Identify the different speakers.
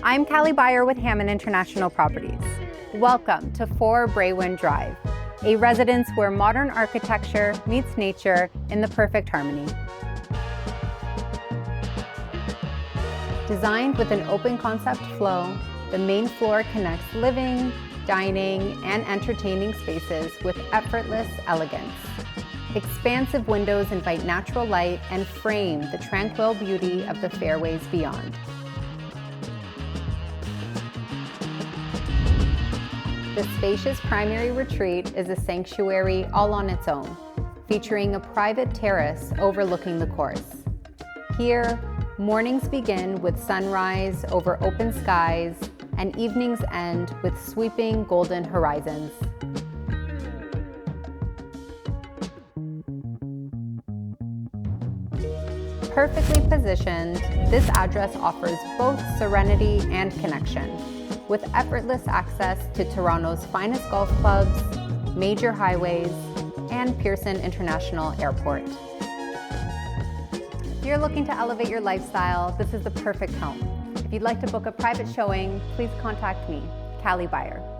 Speaker 1: I'm Callie Byer with Hammond International Properties. Welcome to 4 Braywin Drive, a residence where modern architecture meets nature in the perfect harmony. Designed with an open concept flow, the main floor connects living, dining, and entertaining spaces with effortless elegance. Expansive windows invite natural light and frame the tranquil beauty of the fairways beyond. The spacious primary retreat is a sanctuary all on its own, featuring a private terrace overlooking the course. Here, mornings begin with sunrise over open skies, and evenings end with sweeping golden horizons. Perfectly positioned, this address offers both serenity and connection, with effortless access to Toronto's finest golf clubs, major highways, and Pearson International Airport. If you're looking to elevate your lifestyle, this is the perfect home. If you'd like to book a private showing, please contact me, Callie Byer.